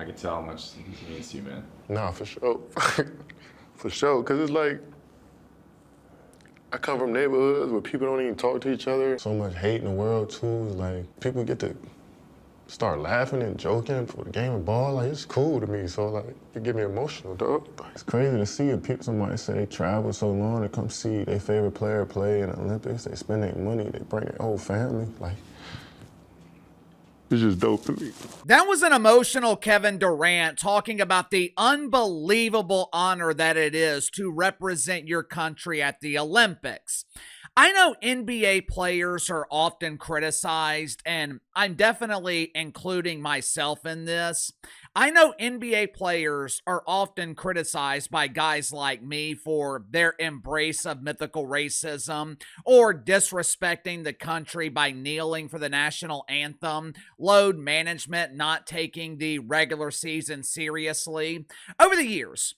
I can tell how much he means to you, man. Nah, for sure. For sure, because it's like, I come from neighborhoods where people don't even talk to each other. So much hate in the world, too. It's like, people get to start laughing and joking for the game of ball. Like, it's cool to me. So, like, it get me emotional, dog. It's crazy to see it. Somebody say they travel so long to come see their favorite player play in the Olympics. They spend their money. They bring their whole family. Like, it's just dope to me. That was an emotional Kevin Durant talking about the unbelievable honor that it is to represent your country at the Olympics. I know NBA players are often criticized, and I'm definitely including myself in this. I know NBA players are often criticized by guys like me for their embrace of mythical racism or disrespecting the country by kneeling for the national anthem, load management, not taking the regular season seriously. Over the years,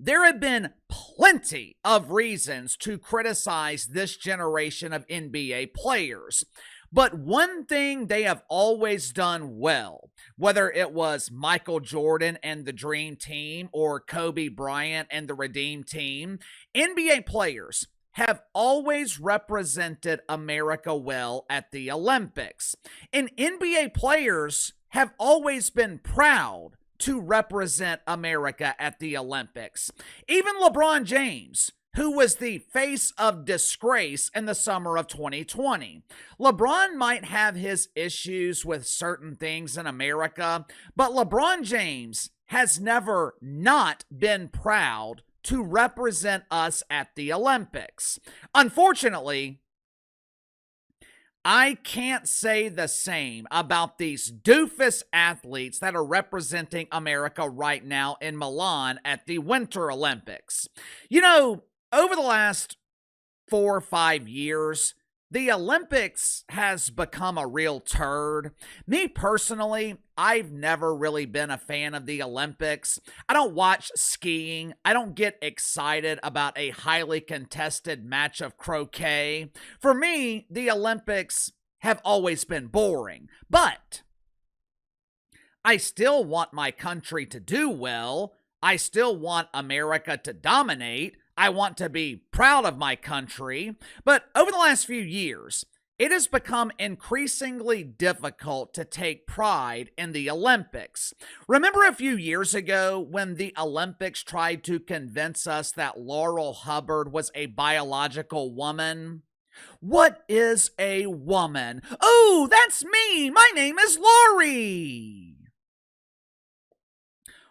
there have been plenty of reasons to criticize this generation of NBA players. But one thing they have always done well, whether it was Michael Jordan and the Dream Team or Kobe Bryant and the Redeem Team, NBA players have always represented America well at the Olympics. And NBA players have always been proud to represent America at the Olympics. Even LeBron James, who was the face of disgrace in the summer of 2020. LeBron might have his issues with certain things in America, but LeBron James has never not been proud to represent us at the Olympics. Unfortunately, I can't say the same about these doofus athletes that are representing America right now in Milan at the Winter Olympics. You know, over the last 4 or 5 years, the Olympics has become a real turd. Me personally, I've never really been a fan of the Olympics. I don't watch skiing. I don't get excited about a highly contested match of croquet. For me, the Olympics have always been boring. But I still want my country to do well. I still want America to dominate. I want to be proud of my country. But over the last few years, it has become increasingly difficult to take pride in the Olympics. Remember a few years ago when the Olympics tried to convince us that Laurel Hubbard was a biological woman? What is a woman? Oh, that's me. My name is Lori.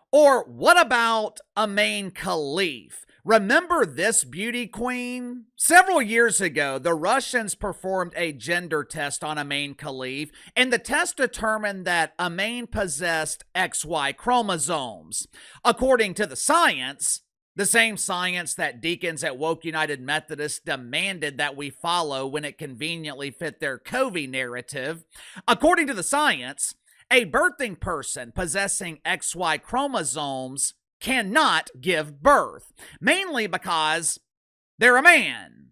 Or what about Amain Khalif? Remember this beauty queen? Several years ago, the Russians performed a gender test on Amain Khalif, and the test determined that Amain possessed XY chromosomes. According to the science, the same science that deacons at Woke United Methodist demanded that we follow when it conveniently fit their Covey narrative, according to the science, a birthing person possessing XY chromosomes cannot give birth, mainly because they're a man.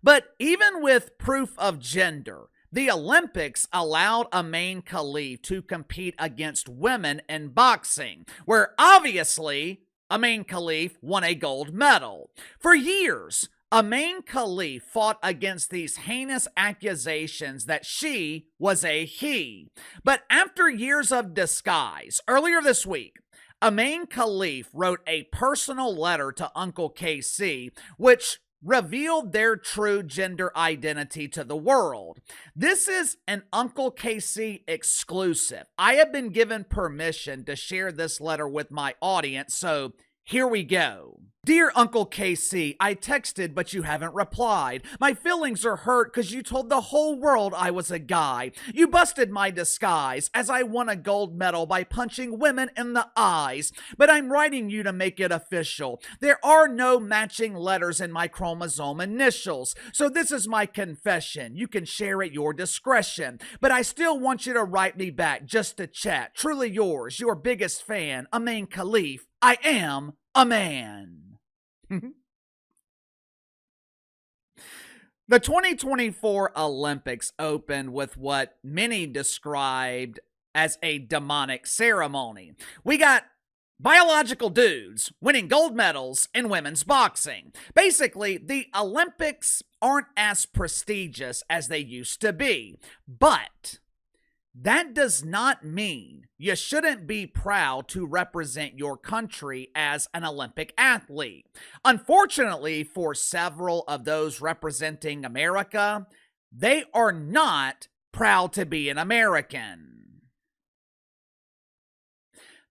But even with proof of gender, the Olympics allowed Amain Khalif to compete against women in boxing, where obviously Amain Khalif won a gold medal. For years, Amain Khalif fought against these heinous accusations that she was a he. But after years of disguise, earlier this week, Amain Khalif wrote a personal letter to Uncle KC, which revealed their true gender identity to the world. This is an Uncle KC exclusive. I have been given permission to share this letter with my audience, so here we go. Dear Uncle KC, I texted, but you haven't replied. My feelings are hurt because you told the whole world I was a guy. You busted my disguise as I won a gold medal by punching women in the eyes. But I'm writing you to make it official. There are no matching letters in my chromosome initials. So this is my confession. You can share at your discretion. But I still want you to write me back just to chat. Truly yours, your biggest fan, Amain Khalif. I am a man. The 2024 Olympics opened with what many described as a demonic ceremony. We got biological dudes winning gold medals in women's boxing. Basically, the Olympics aren't as prestigious as they used to be, but that does not mean you shouldn't be proud to represent your country as an Olympic athlete. Unfortunately, for several of those representing America, they are not proud to be an American.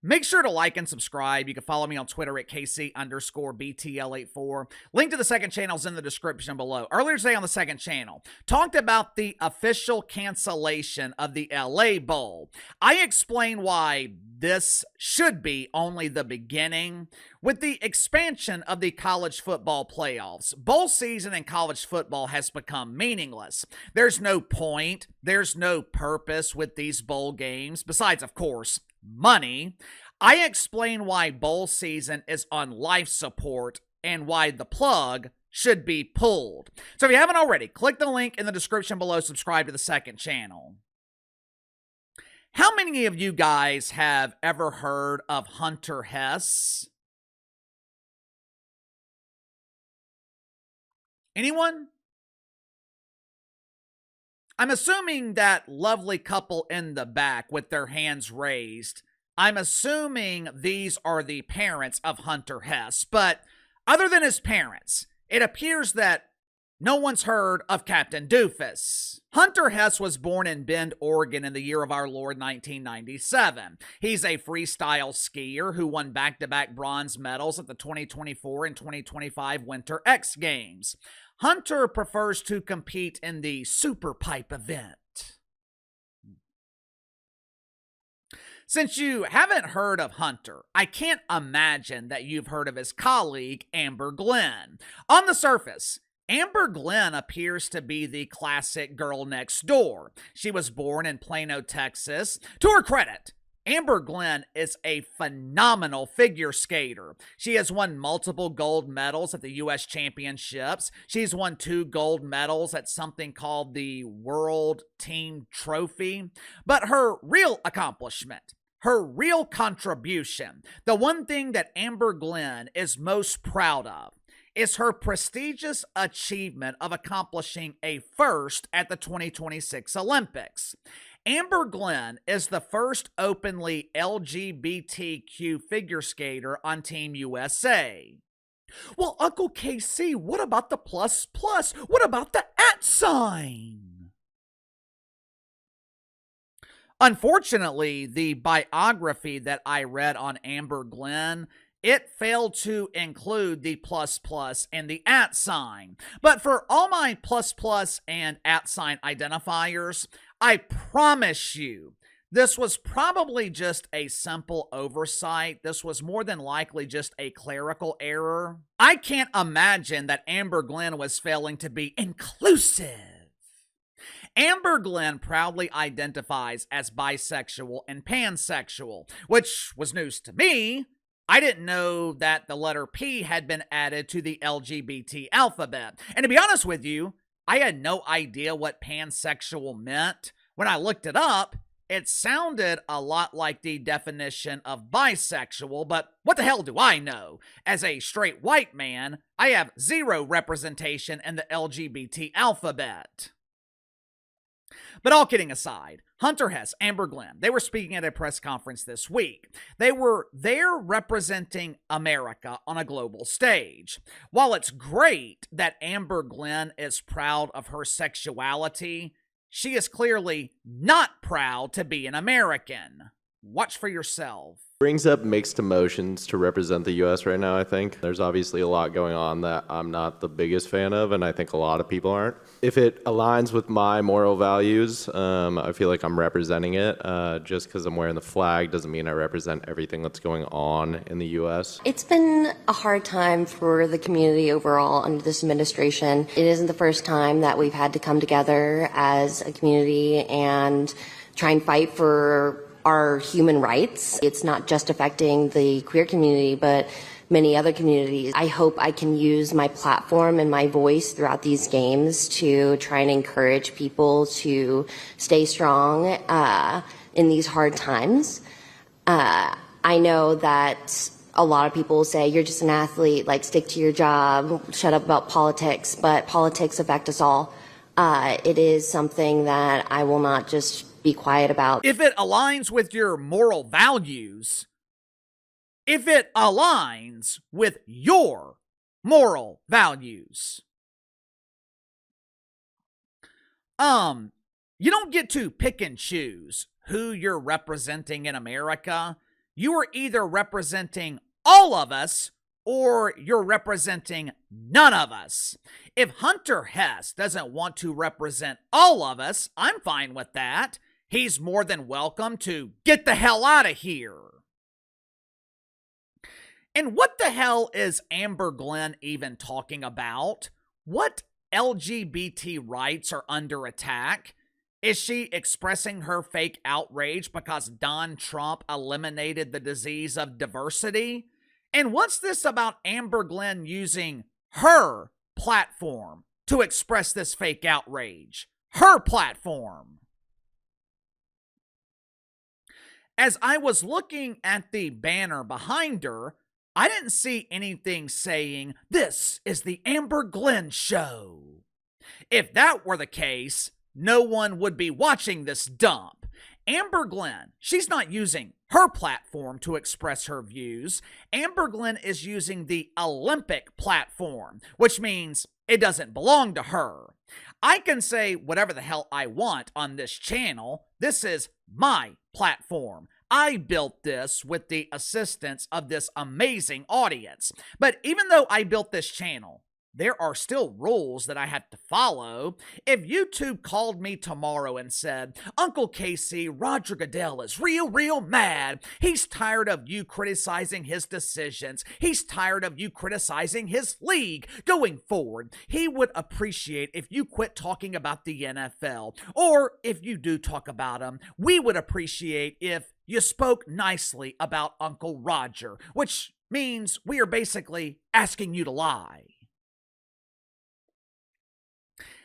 Make sure to like and subscribe. You can follow me on Twitter at KC_BTL84. Link to the second channel is in the description below. Earlier today on the second channel, talked about the official cancellation of the LA Bowl. I explained why this should be only the beginning. With the expansion of the college football playoffs, bowl season in college football has become meaningless. There's no point, there's no purpose with these bowl games, besides, of course, money. I explain why bowl season is on life support and why the plug should be pulled. So if you haven't already, click the link in the description below, subscribe to the second channel. How many of you guys have ever heard of Hunter Hess? Anyone? I'm assuming that lovely couple in the back with their hands raised, I'm assuming these are the parents of Hunter Hess. But other than his parents, it appears that no one's heard of Captain Doofus. Hunter Hess was born in Bend, Oregon in the year of our Lord 1997. He's a freestyle skier who won back-to-back bronze medals at the 2024 and 2025 Winter X Games. Hunter prefers to compete in the Super Pipe event. Since you haven't heard of Hunter, I can't imagine that you've heard of his colleague, Amber Glenn. On the surface, Amber Glenn appears to be the classic girl next door. She was born in Plano, Texas. To her credit, Amber Glenn is a phenomenal figure skater. She has won multiple gold medals at the U.S. Championships. She's won 2 gold medals at something called the World Team Trophy. But her real accomplishment, her real contribution, the one thing that Amber Glenn is most proud of, is her prestigious achievement of accomplishing a first at the 2026 Olympics. Amber Glenn is the first openly LGBTQ figure skater on Team USA. Well, Uncle KC, what about the plus plus? What about the @ sign? Unfortunately, the biography that I read on Amber Glenn, it failed to include the plus plus and the @ sign. But for all my plus plus and @ sign identifiers, I promise you, this was probably just a simple oversight. This was more than likely just a clerical error. I can't imagine that Amber Glenn was failing to be inclusive. Amber Glenn proudly identifies as bisexual and pansexual, which was news to me. I didn't know that the letter P had been added to the LGBT alphabet. And to be honest with you, I had no idea what pansexual meant. When I looked it up, it sounded a lot like the definition of bisexual, but what the hell do I know? As a straight white man, I have 0 representation in the LGBT alphabet. But all kidding aside, Hunter Hess, Amber Glenn, they were speaking at a press conference this week. They were there representing America on a global stage. While it's great that Amber Glenn is proud of her sexuality, she is clearly not proud to be an American. Watch for yourself. Brings up mixed emotions to represent the U.S. right now, I think. There's obviously a lot going on that I'm not the biggest fan of, and I think a lot of people aren't. If it aligns with my moral values, I feel like I'm representing it. Just because I'm wearing the flag doesn't mean I represent everything that's going on in the U.S. It's been a hard time for the community overall under this administration. It isn't the first time that we've had to come together as a community and try and fight for our human rights. It's not just affecting the queer community, but many other communities. I hope I can use my platform and my voice throughout these games to try and encourage people to stay strong, in these hard times. I know that a lot of people say, you're just an athlete, like stick to your job, shut up about politics, but politics affect us all. It is something that I will not just be quiet about. If it aligns with your moral values, if it aligns with your moral values, you don't get to pick and choose who you're representing in America. You are either representing all of us or you're representing none of us. If Hunter Hess doesn't want to represent all of us, I'm fine with that. He's more than welcome to get the hell out of here. And what the hell is Amber Glenn even talking about? What LGBT rights are under attack? Is she expressing her fake outrage because Donald Trump eliminated the disease of diversity? And what's this about Amber Glenn using her platform to express this fake outrage? Her platform. As I was looking at the banner behind her, I didn't see anything saying, "This is the Amber Glenn Show." If that were the case, no one would be watching this dump. Amber Glenn, she's not using her platform to express her views. Amber Glenn is using the Olympic platform, which means it doesn't belong to her. I can say whatever the hell I want on this channel. This is my platform. I built this with the assistance of this amazing audience. But even though I built this channel, there are still rules that I have to follow. If YouTube called me tomorrow and said, "Uncle Casey, Roger Goodell is real mad. He's tired of you criticizing his decisions. He's tired of you criticizing his league going forward. He would appreciate if you quit talking about the NFL. Or if you do talk about him, we would appreciate if you spoke nicely about Uncle Roger," which means we are basically asking you to lie.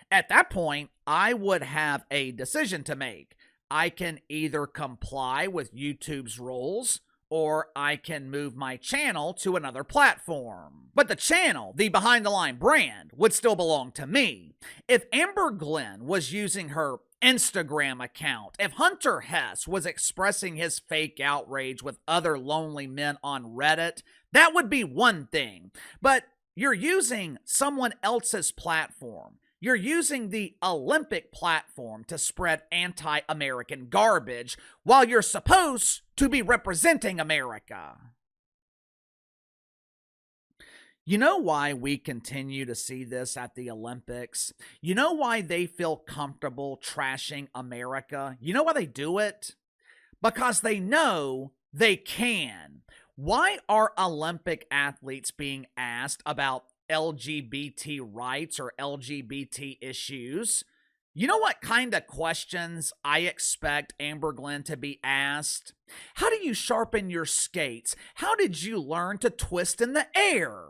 At that point, I would have a decision to make. I can either comply with YouTube's rules, or I can move my channel to another platform. But the channel, the Behind the Line brand, would still belong to me. If Amber Glenn was using her Instagram account, if Hunter Hess was expressing his fake outrage with other lonely men on Reddit, that would be one thing. But you're using someone else's platform. You're using the Olympic platform to spread anti-American garbage while you're supposed to be representing America. You know why we continue to see this at the Olympics? You know why they feel comfortable trashing America? You know why they do it? Because they know they can. Why are Olympic athletes being asked about LGBT rights or LGBT issues? You know what kind of questions I expect Amber Glenn to be asked? How do you sharpen your skates? How did you learn to twist in the air?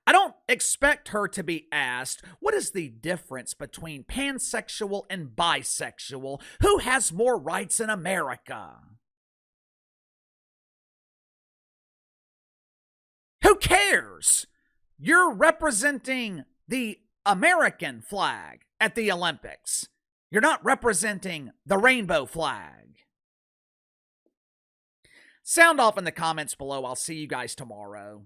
I don't expect her to be asked, what is the difference between pansexual and bisexual? Who has more rights in America? Who cares? You're representing the American flag at the Olympics. You're not representing the rainbow flag. Sound off in the comments below. I'll see you guys tomorrow.